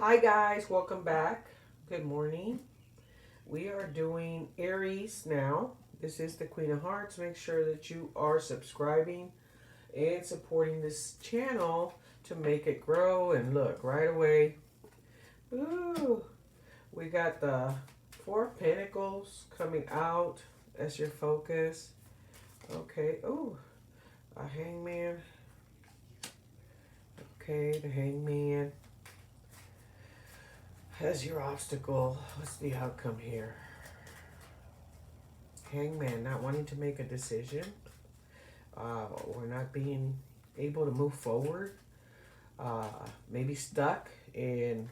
Hi guys, welcome back. Good morning. We are doing Aries now. This is the Queen of Hearts. Make sure that you are subscribing and supporting this channel to make it grow. And look, right away, ooh, we got the Four of Pentacles coming out as your focus. Okay, ooh, a Hangman. Okay, the Hangman. As your obstacle, what's the outcome here? Hangman, not wanting to make a decision, or not being able to move forward, uh, maybe stuck in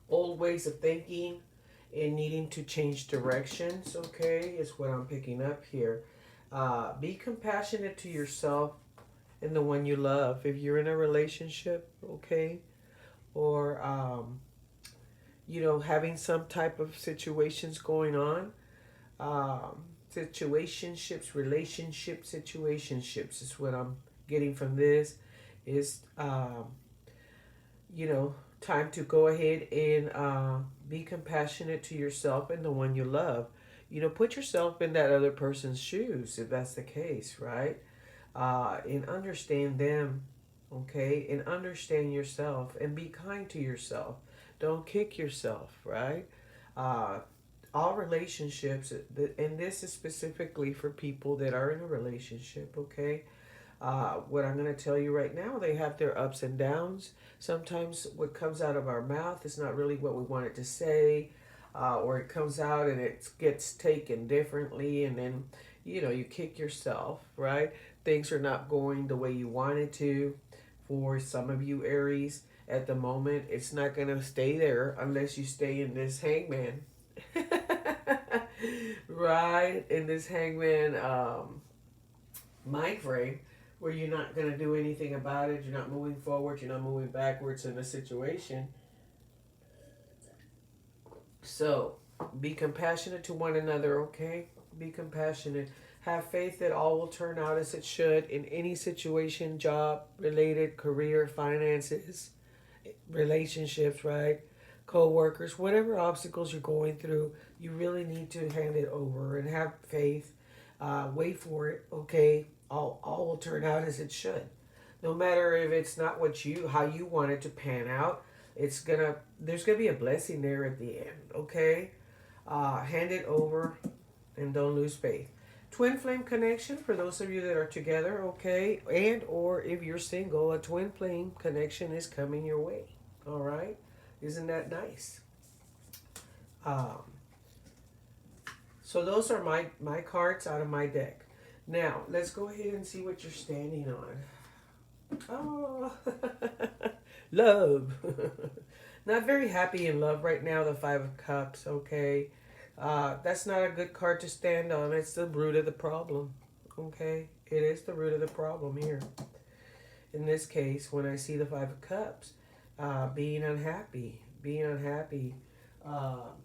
old ways of thinking and needing to change directions, okay, is what I'm picking up here. Be compassionate to yourself and the one you love. If you're in a relationship, okay, or, having some type of situations going on, um, situationships is what I'm getting from this. Is you know time to go ahead and be compassionate to yourself and the one you love. Put yourself in that other person's shoes if that's the case, right? And understand them, okay, and understand yourself and be kind to yourself. Don't kick yourself, right? uh, all relationships, and this is specifically for people that are in a relationship, okay? What I'm going to tell you right now, they have their ups and downs. Sometimes what comes out of our mouth is not really what we want it to say, or it comes out and it gets taken differently, and then, you kick yourself, right? Things are not going the way you wanted to. For some of you, Aries, at the moment, it's not going to stay there unless you stay in this hangman. Right? In this hangman mind frame where you're not going to do anything about it, you're not moving forward, you're not moving backwards in the situation. So be compassionate to one another, okay? Be compassionate. Have faith that all will turn out as it should in any situation, job related, career, finances, relationships, right? Co-workers, whatever obstacles you're going through, you really need to hand it over and have faith. Wait for it, okay? All will turn out as it should. No matter if it's not how you want it to pan out, there's gonna be a blessing there at the end, okay? Hand it over and don't lose faith. Twin flame connection for those of you that are together, okay? And or if you're single, a twin flame connection is coming your way. All right? Isn't that nice? Um, so those are my cards out of my deck. Now, let's go ahead and see what you're standing on. Oh, love. Not very happy in love right now, the Five of Cups, okay? That's not a good card to stand on. It's the root of the problem, okay? It is the root of the problem here. In this case, when I see the Five of Cups, being unhappy,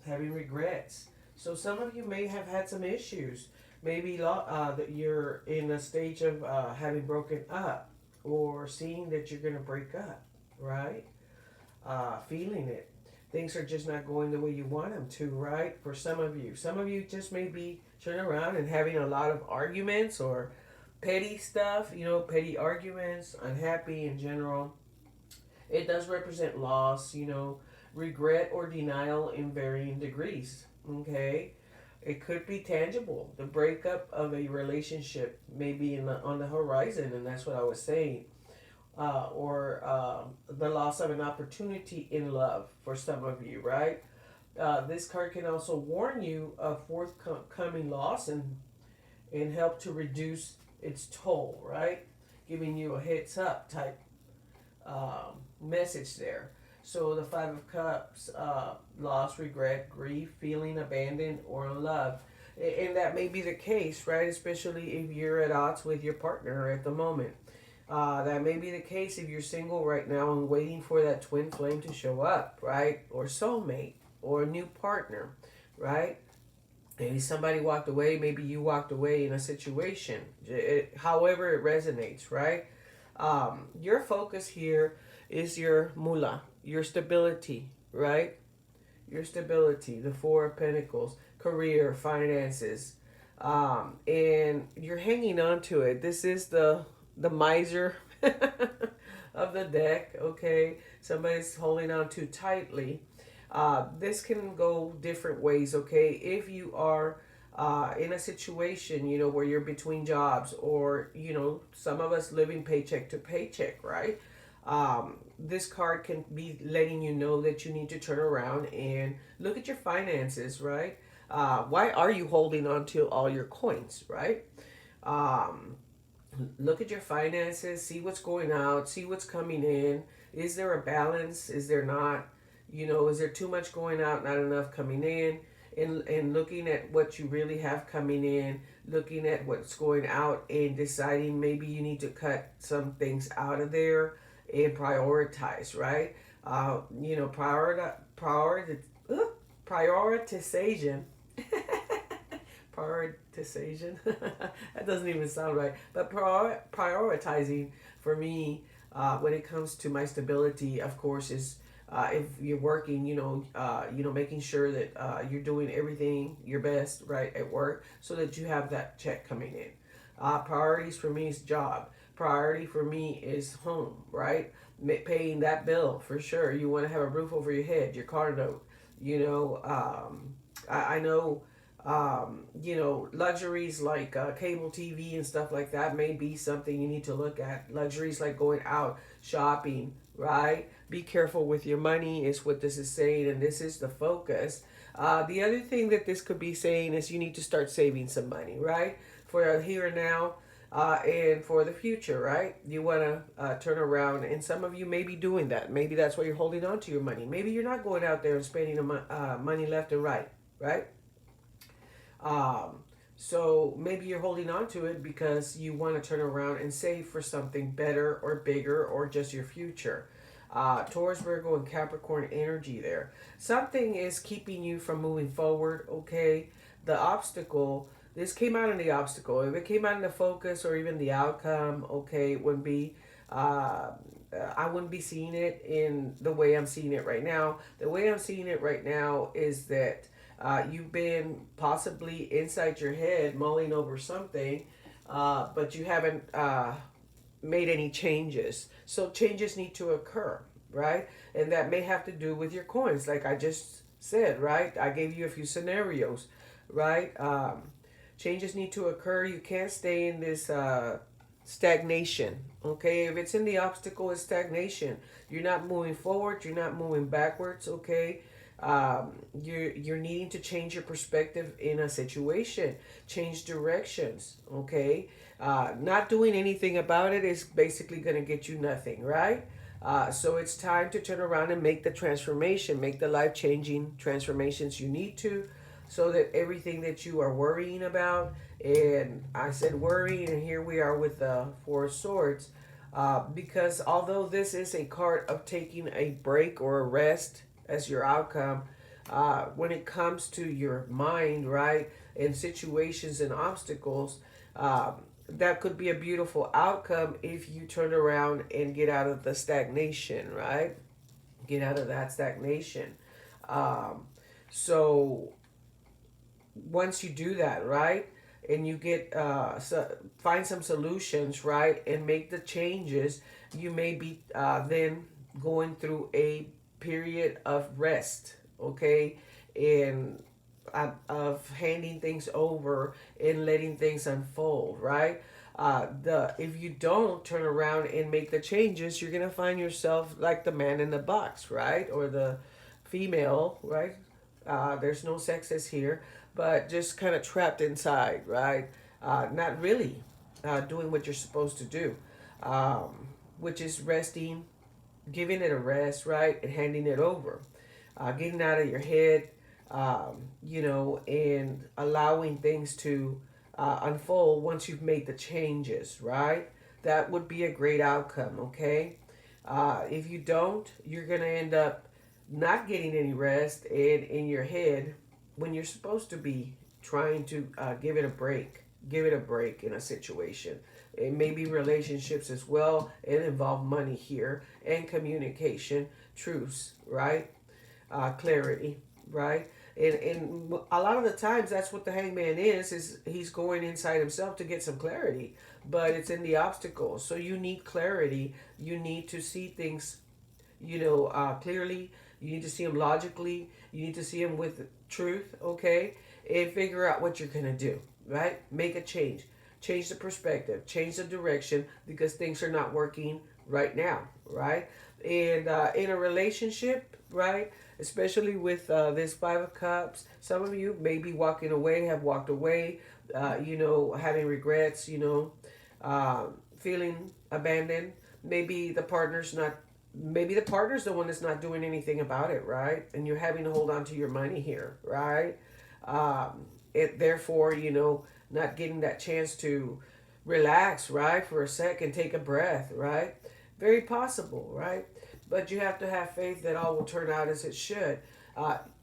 having regrets. So some of you may have had some issues. Maybe that you're in a stage of having broken up or seeing that you're going to break up, right? Feeling it. Things are just not going the way you want them to, right? For some of you. Some of you just may be turning around and having a lot of arguments or petty stuff, petty arguments, unhappy in general. It does represent loss, regret or denial in varying degrees, okay? It could be tangible. The breakup of a relationship may be on the horizon, and that's what I was saying. Or the loss of an opportunity in love for some of you, right? This card can also warn you of forthcoming loss and help to reduce its toll, right? Giving you a heads up type message there. So the Five of Cups, loss, regret, grief, feeling abandoned or unloved. And that may be the case, right? Especially if you're at odds with your partner at the moment. That may be the case if you're single right now and waiting for that twin flame to show up, right? Or soulmate or a new partner, right? Maybe somebody walked away, maybe you walked away in a situation. However it resonates, right? Your focus here is your moolah, your stability, right? Your stability, the Four of Pentacles, career, finances, and you're hanging on to it. This is the miser of the deck. Okay, somebody's holding on too tightly. This can go different ways. Okay, if you are in a situation, where you're between jobs, or some of us living paycheck to paycheck, right? This card can be letting you know that you need to turn around and look at your finances, right? Why are you holding on to all your coins, right? Um, Look at your finances, see what's going out, see what's coming in. Is there a balance? Is there not? Is there too much going out, not enough coming in? And looking at what you really have coming in, looking at what's going out, and deciding maybe you need to cut some things out of there and prioritize, right? Prioritization. Prioritization. That doesn't even sound right. But prioritizing for me, when it comes to my stability, of course, is if you're working, making sure that you're doing everything your best, right, at work, so that you have that check coming in. Priorities for me is job. Priority for me is home, right? Paying that bill for sure. You want to have a roof over your head, your car note. I know luxuries like cable TV and stuff like that may be something you need to look at. Luxuries like going out, shopping, right? Be careful with your money is what this is saying, and this is the focus. The other thing that this could be saying is you need to start saving some money, right? For here and now, and for the future, right? You want to turn around, and some of you may be doing that. Maybe that's why you're holding on to your money. Maybe you're not going out there and spending money left and right, right? Um, so maybe you're holding on to it because you want to turn around and save for something better or bigger or just your future. Taurus, Virgo, and Capricorn energy there. Something is keeping you from moving forward, okay? The obstacle, this came out in the obstacle. If it came out in the focus or even the outcome, okay, it wouldn't be, I wouldn't be seeing it in the way I'm seeing it right now. The way I'm seeing it right now is that you've been possibly inside your head mulling over something, but you haven't made any changes. So changes need to occur, right? And that may have to do with your coins, like I just said, right? I gave you a few scenarios, right? Changes need to occur. You can't stay in this stagnation, okay? If it's in the obstacle, it's stagnation. You're not moving forward. You're not moving backwards, okay? You're needing to change your perspective in a situation, change directions, okay? Not doing anything about it is basically going to get you nothing, right? So it's time to turn around and make the transformation, make the life-changing transformations you need to, so that everything that you are worrying about, and I said worrying, and here we are with the Four of Swords, because although this is a card of taking a break or a rest as your outcome, when it comes to your mind, right, and situations and obstacles, that could be a beautiful outcome if you turn around and get out of the stagnation, right? Get out of that stagnation. So once you do that, right, and you get find some solutions, right, and make the changes, you may be then going through a period of rest, okay, and of handing things over and letting things unfold, right? If you don't turn around and make the changes, you're gonna find yourself like the man in the box, right, or the female, right? There's no sexes here, but just kind of trapped inside, right? Not really doing what you're supposed to do, which is resting, giving it a rest, right, and handing it over, getting out of your head, and allowing things to unfold once you've made the changes, right? That would be a great outcome, okay? If you don't, you're going to end up not getting any rest and in your head when you're supposed to be trying to give it a break in a situation. It may be relationships as well. It involve money here and communication, truths, right? Clarity, right? And a lot of the times that's what the hangman is he's going inside himself to get some clarity, but it's in the obstacles. So you need clarity. You need to see things, clearly. You need to see them logically. You need to see them with truth, okay? And figure out what you're going to do, right? Make a change. Change the perspective. Change the direction because things are not working right now, right? And in a relationship, right? Especially with this Five of Cups, some of you may be walking away, have walked away, having regrets, feeling abandoned. Maybe the partner's not maybe the partner's the one that's not doing anything about it, right? And you're having to hold on to your money here, right? It therefore, not getting that chance to relax, right, for a second, take a breath, right? Very possible, right? But you have to have faith that all will turn out as it should.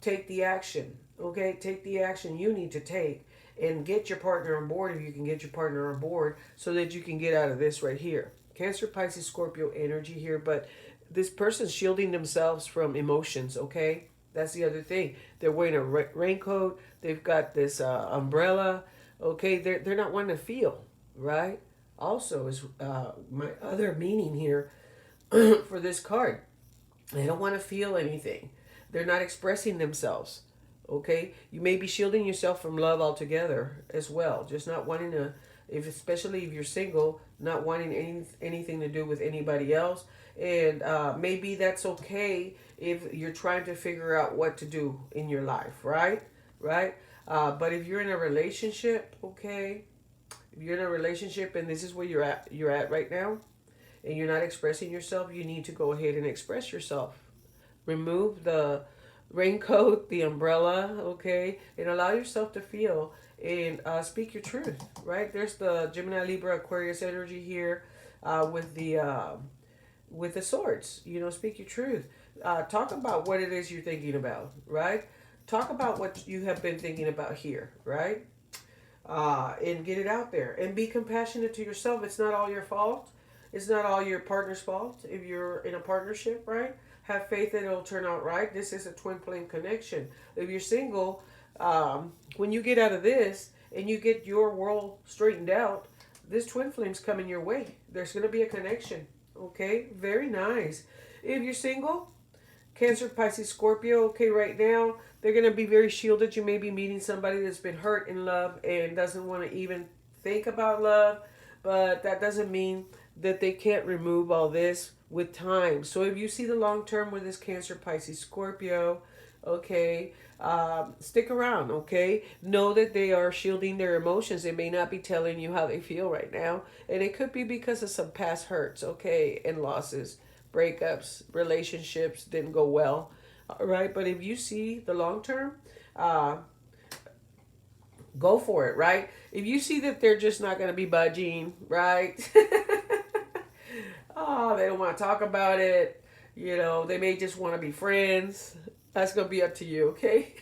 Take the action, okay? Take the action you need to take and get your partner on board if you can get your partner on board so that you can get out of this right here. Cancer, Pisces, Scorpio energy here, but this person's shielding themselves from emotions, okay? That's the other thing. They're wearing a raincoat. They've got this umbrella, okay? They're not wanting to feel, right? Also is my other meaning here for this card. They don't want to feel anything. They're not expressing themselves. Okay, you may be shielding yourself from love altogether as well. Just not wanting to, especially if you're single, not wanting anything to do with anybody else. And maybe that's okay if you're trying to figure out what to do in your life, right? Right. But if you're in a relationship, okay, if you're in a relationship and this is where you're at right now, and you're not expressing yourself, you need to go ahead and express yourself. Remove the raincoat, the umbrella, okay, and allow yourself to feel and speak your truth, right? There's the Gemini, Libra, Aquarius energy here with the swords. Speak your truth. Talk about what it is you're thinking about, right? Talk about what you have been thinking about here, right? And get it out there and be compassionate to yourself. It's not all your fault. It's not all your partner's fault if you're in a partnership, right? Have faith that it'll turn out right. This is a twin flame connection. If you're single, when you get out of this and you get your world straightened out, this twin flame's coming your way. There's going to be a connection. Okay? Very nice. If you're single, Cancer, Pisces, Scorpio, okay, right now, they're going to be very shielded. You may be meeting somebody that's been hurt in love and doesn't want to even think about love, but that doesn't mean that they can't remove all this with time. So if you see the long term with this Cancer, Pisces, Scorpio, okay, stick around, okay? Know that they are shielding their emotions. They may not be telling you how they feel right now, and it could be because of some past hurts, okay, and losses, breakups, relationships didn't go well, all right? But if you see the long term, go for it, right? If you see that they're just not going to be budging, right? Oh, they don't want to talk about it. They may just want to be friends. That's going to be up to you, okay?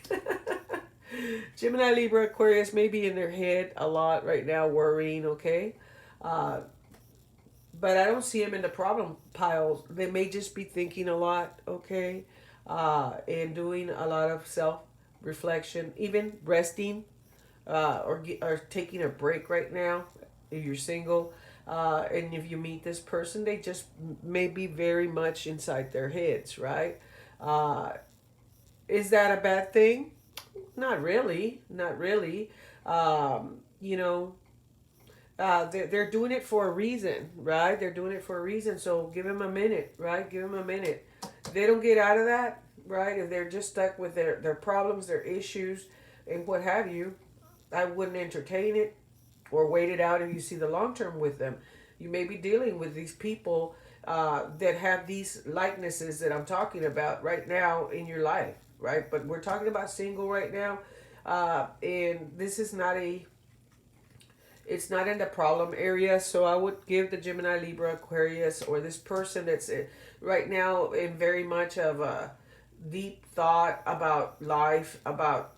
Gemini, Libra, Aquarius may be in their head a lot right now, worrying, okay? But I don't see them in the problem piles. They may just be thinking a lot, okay? And doing a lot of self-reflection, even resting or taking a break right now if you're single. And if you meet this person, they just may be very much inside their heads, right? Is that a bad thing? Not really. Not really. They're doing it for a reason, right? They're doing it for a reason. So give them a minute, right? Give them a minute. If they don't get out of that, right? If they're just stuck with their problems, their issues, and what have you, I wouldn't entertain it or wait it out if you see the long term with them. You may be dealing with these people that have these likenesses that I'm talking about right now in your life, right? But we're talking about single right now, and this is it's not in the problem area. So I would give the Gemini, Libra, Aquarius, or this person that's right now in very much of a deep thought about life, about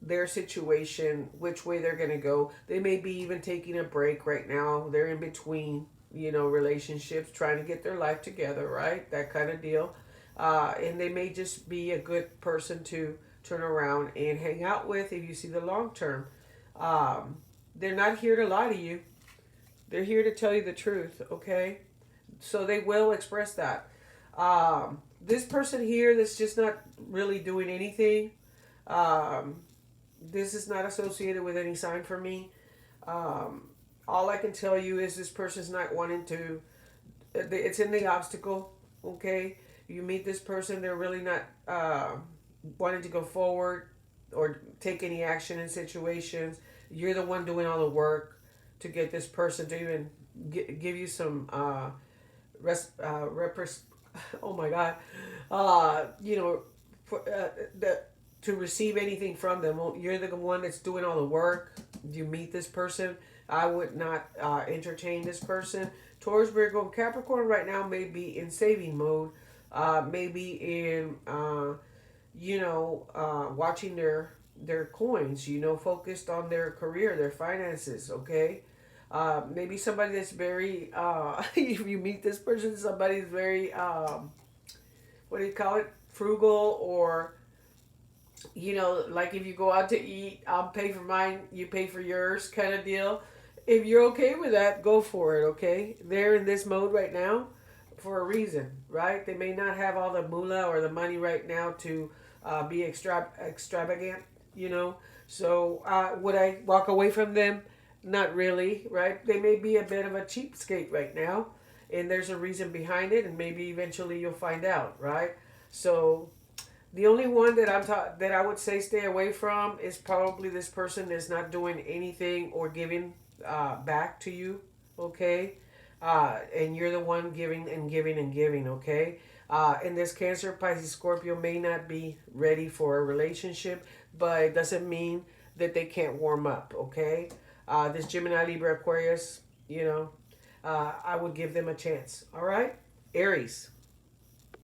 their situation, which way they're going to go. They may be even taking a break right now. They're in between, relationships, trying to get their life together, right? That kind of deal. And they may just be a good person to turn around and hang out with if you see the long term. Um, they're not here to lie to you. They're here to tell you the truth, okay? So they will express that. This person here that's just not really doing anything, um, this is not associated with any sign for me. Um, all I can tell you is this person's not wanting to, it's in the obstacle, okay? You meet this person, they're really not wanting to go forward or take any action in situations. You're the one doing all the work to get this person to even give you some oh my God, for, the, to receive anything from them. Well, you're the one that's doing all the work. You meet this person. I would not entertain this person. Taurus, Virgo, and Capricorn right now may be in saving mode. Maybe in watching their coins. Focused on their career, their finances. Okay. Maybe somebody that's very if you meet this person, somebody's very what do you call it, frugal, or like if you go out to eat, I'll pay for mine, you pay for yours, kind of deal. If you're okay with that, go for it. Okay, they're in this mode right now for a reason, right? They may not have all the moolah or the money right now to be extravagant, so would I walk away from them? Not really, right? They may be a bit of a cheapskate right now, and there's a reason behind it, and maybe eventually you'll find out, right? So the only one that I would say stay away from is probably this person that's not doing anything or giving back to you, okay? And you're the one giving and giving and giving, okay? And this Cancer, Pisces, Scorpio may not be ready for a relationship, but it doesn't mean that they can't warm up, okay? This Gemini, Libra, Aquarius, I would give them a chance, all right? Aries.